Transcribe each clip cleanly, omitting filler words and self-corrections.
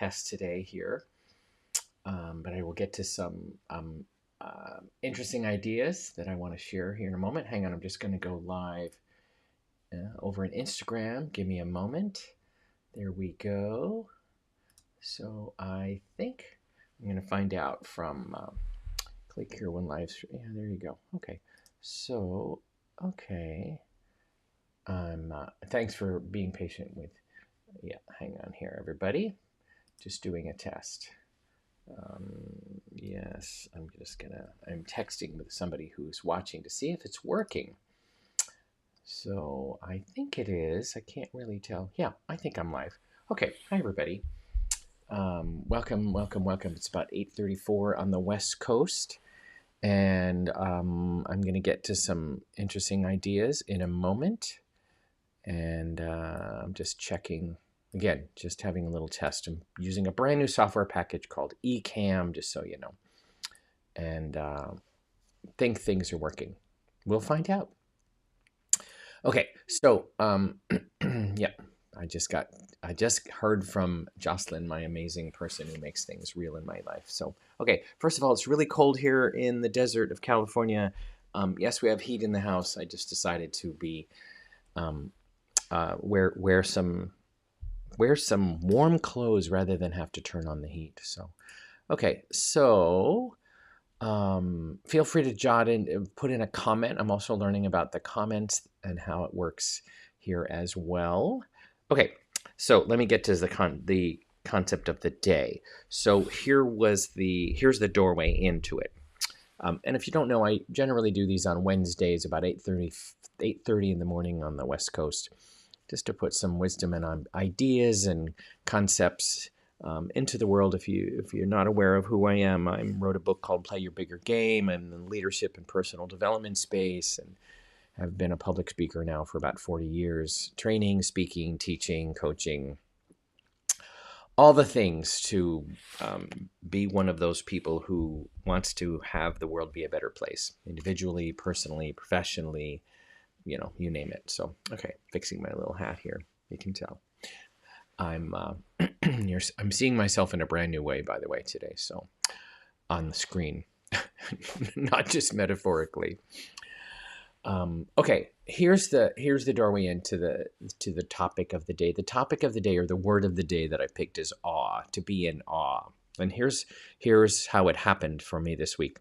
test today here, but I will get to some interesting ideas that I want to share here in a moment. Hang on, I'm just going to go live over in Instagram. Give me a moment. There we go. So I think I'm going to find out from click here when live. Yeah, there you go. Okay. So, okay. Thanks for being patient with, yeah, hang on here, everybody. Just doing a test. Yes, I'm texting with somebody who's watching to see if it's working. So I think it is. I can't really tell. Yeah, I think I'm live. Okay, hi everybody. Welcome. It's about 8:34 on the West Coast, and I'm going to get to some interesting ideas in a moment. And I'm just checking. Again, just having a little test. I'm using a brand new software package called Ecamm, just so you know. And think things are working. We'll find out. Okay, so yeah, I just heard from Jocelyn, my amazing person who makes things real in my life. So, okay, first of all, it's really cold here in the desert of California. Yes, we have heat in the house. I just decided to be wear some warm clothes rather than have to turn on the heat. So, okay, so feel free to jot in, put in a comment. I'm also learning about the comments and how it works here as well. Okay, so let me get to the concept of the day. So here's the doorway into it. And if you don't know, I generally do these on Wednesdays about 8:30 in the morning on the West Coast, just to put some wisdom and ideas and concepts into the world. If you're not aware of who I am, I wrote a book called Play Your Bigger Game, and the leadership and personal development space, and have been a public speaker now for about 40 years, training, speaking, teaching, coaching, all the things to be one of those people who wants to have the world be a better place, individually, personally, professionally, you name it. So, okay, fixing my little hat here. You can tell. I'm seeing myself in a brand new way, by the way, today. So, on the screen, not just metaphorically. Okay, here's the doorway into the topic of the day. The topic of the day, or the word of the day that I picked, is awe. To be in awe. And here's how it happened for me this week.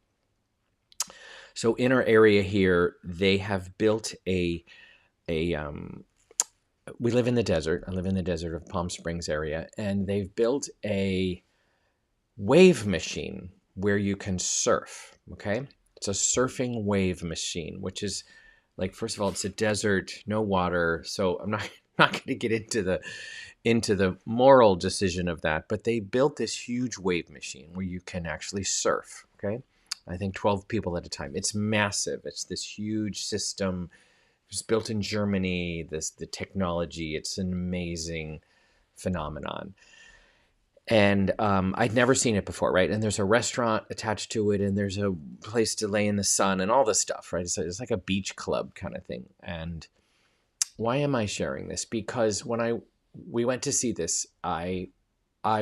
So in our area here, they have built we live in the desert. I live in the desert of Palm Springs area, and they've built a wave machine where you can surf, okay? It's a surfing wave machine, which is like, first of all, it's a desert, no water, so I'm not going to get into the moral decision of that, but they built this huge wave machine where you can actually surf, okay? I think 12 people at a time. It's massive. It's this huge system. It's built in Germany. The technology. It's an amazing phenomenon. And I'd never seen it before, right? And there's a restaurant attached to it, and there's a place to lay in the sun, and all this stuff, right? It's like a beach club kind of thing. And why am I sharing this? Because when we went to see this, I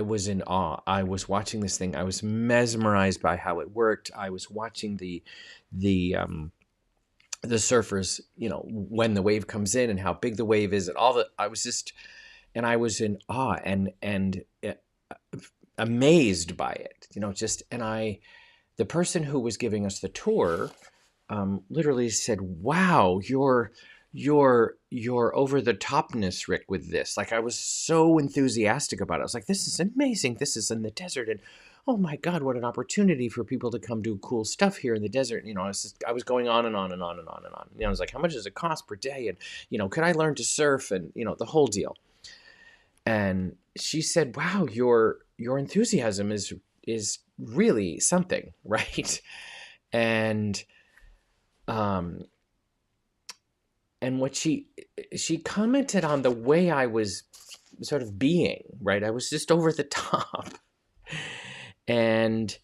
was in awe. I was watching this thing. I was mesmerized by how it worked. I was watching the surfers, when the wave comes in and how big the wave is, and I was in awe and amazed by it. The person who was giving us the tour literally said, "Wow, you're over the topness, Rick, with this." Like, I was so enthusiastic about it. I was like, this is amazing. This is in the desert, and oh my God, what an opportunity for people to come do cool stuff here in the desert. I was going on and on and on and on and on. I was like, how much does it cost per day? And, could I learn to surf? And, the whole deal. And she said, wow, your enthusiasm is really something, right? And what she commented on the way I was sort of being, right? I was just over the top. And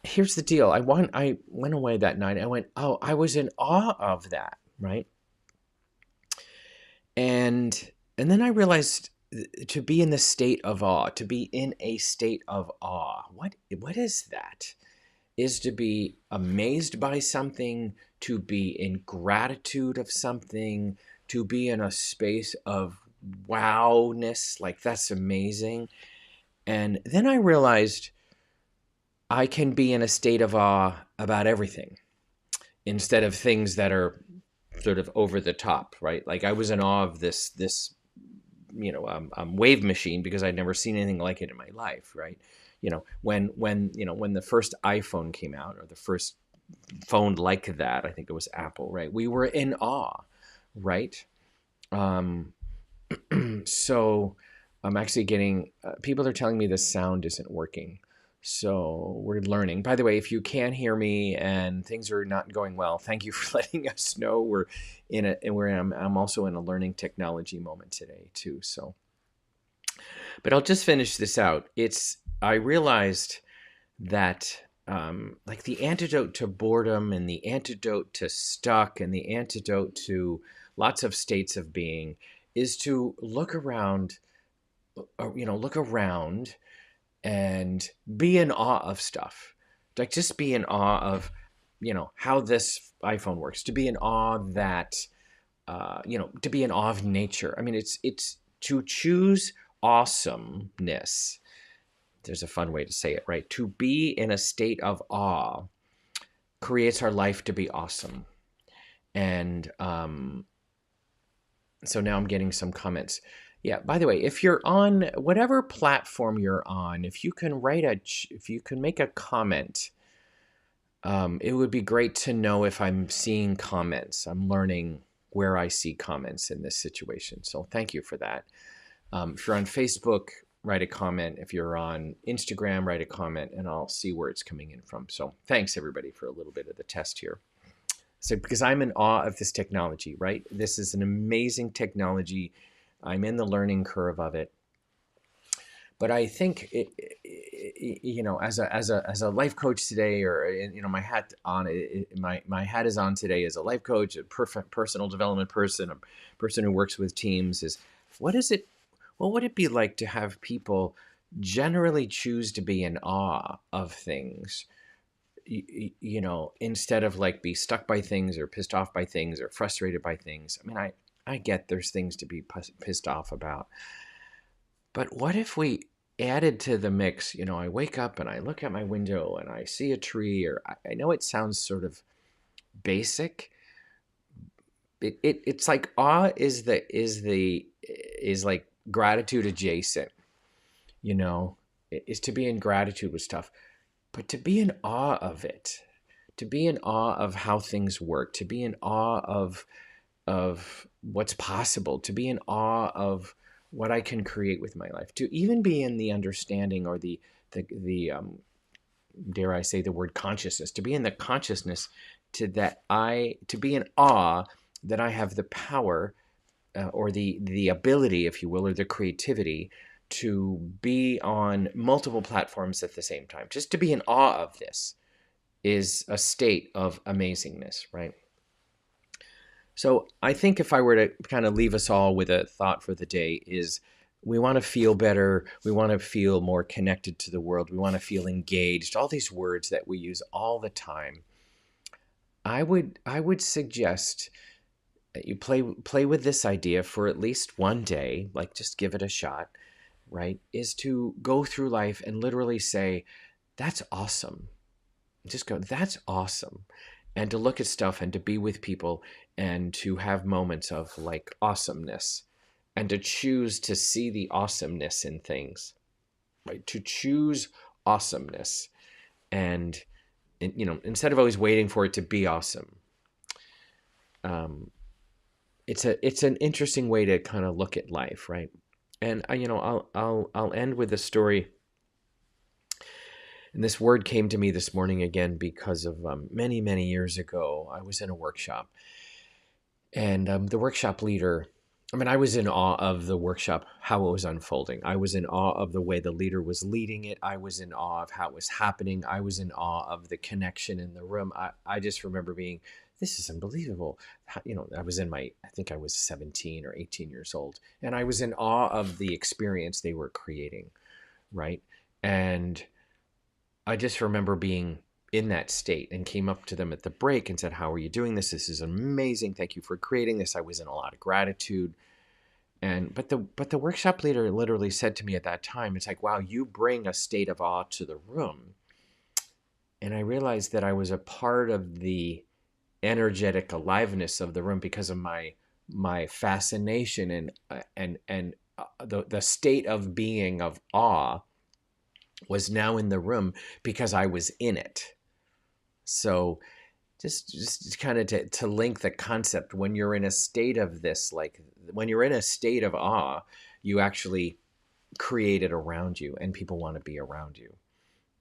here's the deal. I went away that night. I went, oh, I was in awe of that, right? And then I realized to be in the state of awe, to be in a state of awe. What is that? Is to be amazed by something, to be in gratitude of something, to be in a space of wowness, like that's amazing. And then I realized I can be in a state of awe about everything instead of things that are sort of over the top, right? Like I was in awe of this wave machine because I'd never seen anything like it in my life, right? When the first iPhone came out, or the first phone like that, I think it was Apple, right? We were in awe, right? Um, so I'm actually getting people are telling me the sound isn't working. So we're learning. By the way, if you can hear me and things are not going well, thank you for letting us know. I'm also in a learning technology moment today too. So, but I'll just finish this out. I realized that like the antidote to boredom and the antidote to stuck and the antidote to lots of states of being is to look around, look around and be in awe of stuff. Like just be in awe of, how this iPhone works, to be in awe that, to be in awe of nature. I mean, it's to choose awesomeness. There's a fun way to say it, right? To be in a state of awe creates our life to be awesome. And so now I'm getting some comments. Yeah, by the way, if you're on whatever platform you're on, if you can make a comment, it would be great to know if I'm seeing comments. I'm learning where I see comments in this situation. So thank you for that. If you're on Facebook, write a comment. If you're on Instagram, write a comment, and I'll see where it's coming in from. So thanks, everybody, for a little bit of the test here. So because I'm in awe of this technology, right? This is an amazing technology. I'm in the learning curve of it. But I think, as a life coach today, or my hat on, my hat is on today as a life coach, a perfect personal development person, a person who works with teams. Is what would it be like to have people generally choose to be in awe of things? Instead of like be stuck by things or pissed off by things or frustrated by things. I mean, I get there's things to be pissed off about. But what if we added to the mix, I wake up and I look at my window and I see a tree, or I know it sounds sort of basic. It's like awe is like gratitude adjacent, is to be in gratitude with stuff. But to be in awe of it, to be in awe of how things work, to be in awe of what's possible, to be in awe of what I can create with my life, to even be in the understanding or the dare I say the word consciousness, to be in the consciousness to be in awe that I have the power or the ability, if you will, or the creativity to be on multiple platforms at the same time. Just to be in awe of this is a state of amazingness, right? So I think if I were to kind of leave us all with a thought for the day is we want to feel better. We want to feel more connected to the world. We want to feel engaged. All these words that we use all the time. I would suggest that you play with this idea for at least one day, like just give it a shot, right? Is to go through life and literally say, that's awesome. Just go, that's awesome. And to look at stuff and to be with people and to have moments of like awesomeness and to choose to see the awesomeness in things, right? To choose awesomeness and instead of always waiting for it to be awesome. It's an interesting way to kind of look at life, right? And I'll end with a story. And this word came to me this morning again because of many, many years ago, I was in a workshop. And the workshop leader, I was in awe of the workshop, how it was unfolding. I was in awe of the way the leader was leading it. I was in awe of how it was happening. I was in awe of the connection in the room. I just remember being this is unbelievable. I was I think I was 17 or 18 years old, and I was in awe of the experience they were creating, right? And I just remember being in that state and came up to them at the break and said, "How are you doing this? This is amazing. Thank you for creating this." I was in a lot of gratitude. And but the workshop leader literally said to me at that time, it's like, "Wow, you bring a state of awe to the room." And I realized that I was a part of the energetic aliveness of the room because of my fascination and the state of being of awe was now in the room because I was in it. So just kind of to link the concept, when you're in a state of this, like when you're in a state of awe, you actually create it around you and people want to be around you,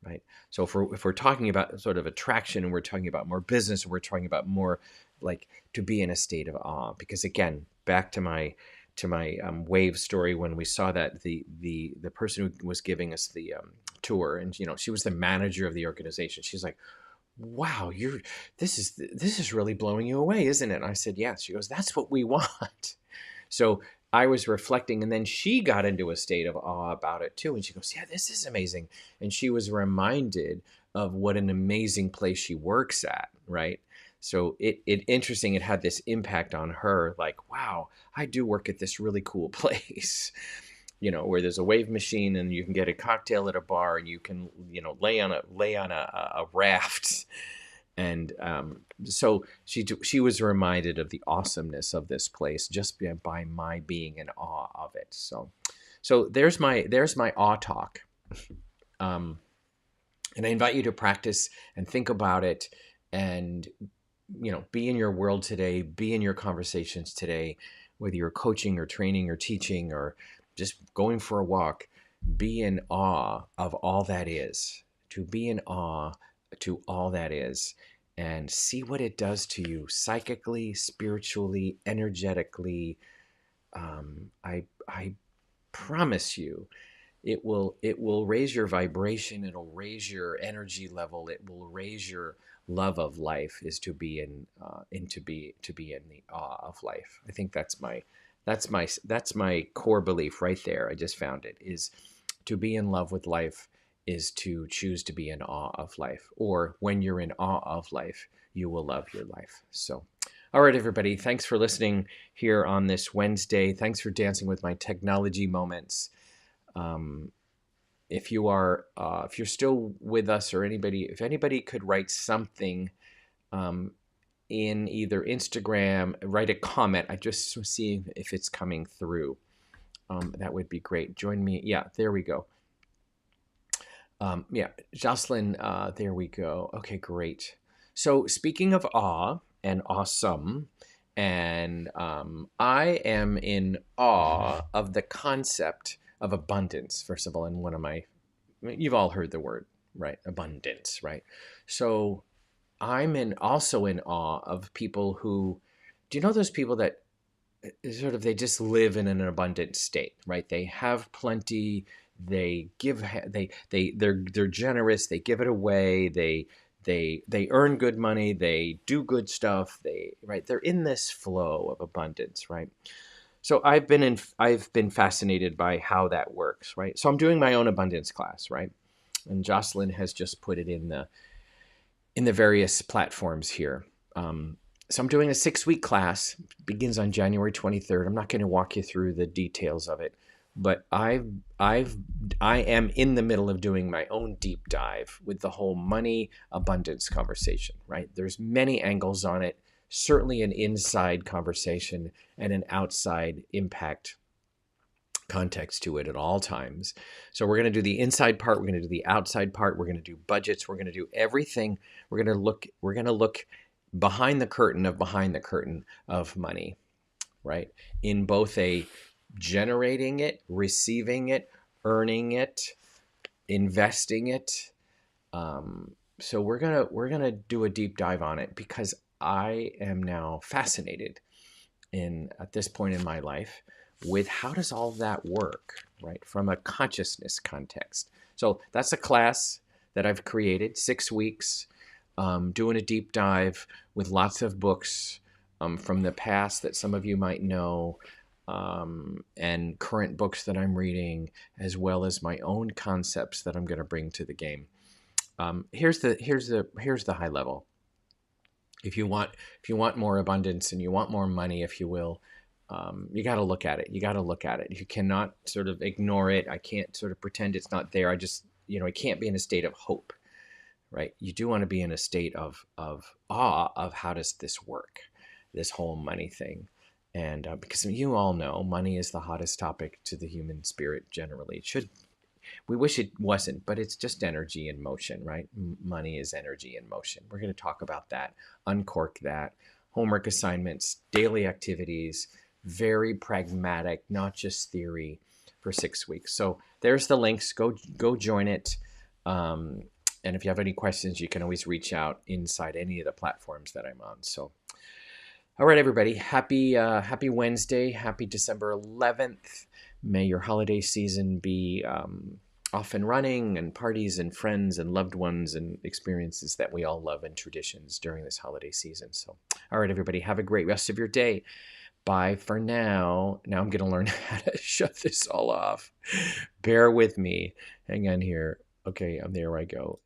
right? So if we're talking about sort of attraction and we're talking about more business and we're talking about more like to be in a state of awe, because again, back to my wave story, when we saw that the person who was giving us the tour, and she was the manager of the organization, she's like, "Wow, this is really blowing you away, isn't it?" And I said, "Yes." She goes, "That's what we want." So I was reflecting, and then she got into a state of awe about it too. And she goes, "Yeah, this is amazing." And she was reminded of what an amazing place she works at, right? So it interesting, it had this impact on her, like, wow, I do work at this really cool place, where there's a wave machine and you can get a cocktail at a bar and you can, lay on a raft. And so she was reminded of the awesomeness of this place just by my being in awe of it. So there's my awe talk. And I invite you to practice and think about it, and be in your world today, be in your conversations today, whether you're coaching or training or teaching or just going for a walk. Be in awe of all that is. To be in awe to all that is, and see what it does to you psychically, spiritually, energetically. I promise you, it will raise your vibration. It'll raise your energy level. It will raise your love of life. Is to be to be in the awe of life. I think that's my core belief right there. I just found it is to be in love with life is to choose to be in awe of life. Or when you're in awe of life, you will love your life. So, all right, everybody, thanks for listening here on this Wednesday. Thanks for dancing with my technology moments. If you're still with us, or if anybody could write something in either Instagram, write a comment. I just see if it's coming through. That would be great. Join me. Yeah, there we go. Yeah, Jocelyn, there we go. Okay, great. So speaking of awe and awesome, and I am in awe of the concept of abundance, first of all, and you've all heard the word, right? Abundance, right? So also in awe of people who, do you know those people that they just live in an abundant state, right? They have plenty. They give. They're generous. They give it away. They earn good money. They do good stuff. They're in this flow of abundance, right? So I've been fascinated by how that works, right? So I'm doing my own abundance class, right? And Jocelyn has just put it in the various platforms here. So I'm doing a 6-week class, begins on January 23rd. I'm not going to walk you through the details of it, but I am in the middle of doing my own deep dive with the whole money abundance conversation, right? There's many angles on it, certainly an inside conversation and an outside impact context to it at all times. So we're going to do the inside part, we're going to do the outside part, we're going to do budgets, we're going to do everything. We're going to look behind the curtain of money, right? In both a generating it, receiving it, earning it, investing it. So we're gonna do a deep dive on it because I am now fascinated at this point in my life with how does all that work, right? From a consciousness context. So that's a class that I've created, 6 weeks. doing a deep dive with lots of books from the past that some of you might know, and current books that I'm reading, as well as my own concepts that I'm going to bring to the game. Here's the high level. If you want more abundance and you want more money, if you will, you got to look at it. You got to look at it. You cannot sort of ignore it. I can't sort of pretend it's not there. I can't be in a state of hope, right? You do want to be in a state of awe of how does this work, this whole money thing. And because you all know money is the hottest topic to the human spirit generally. We wish it wasn't, but it's just energy in motion, right? Money is energy in motion. We're going to talk about that, uncork that, homework assignments, daily activities, very pragmatic, not just theory, for 6 weeks. So there's the links. Go join it. And if you have any questions, you can always reach out inside any of the platforms that I'm on. So, all right, everybody, happy Wednesday, happy December 11th. May your holiday season be off and running, and parties and friends and loved ones and experiences that we all love and traditions during this holiday season. So, all right, everybody, have a great rest of your day. Bye for now. Now I'm going to learn how to shut this all off. Bear with me. Hang on here. Okay, there I go.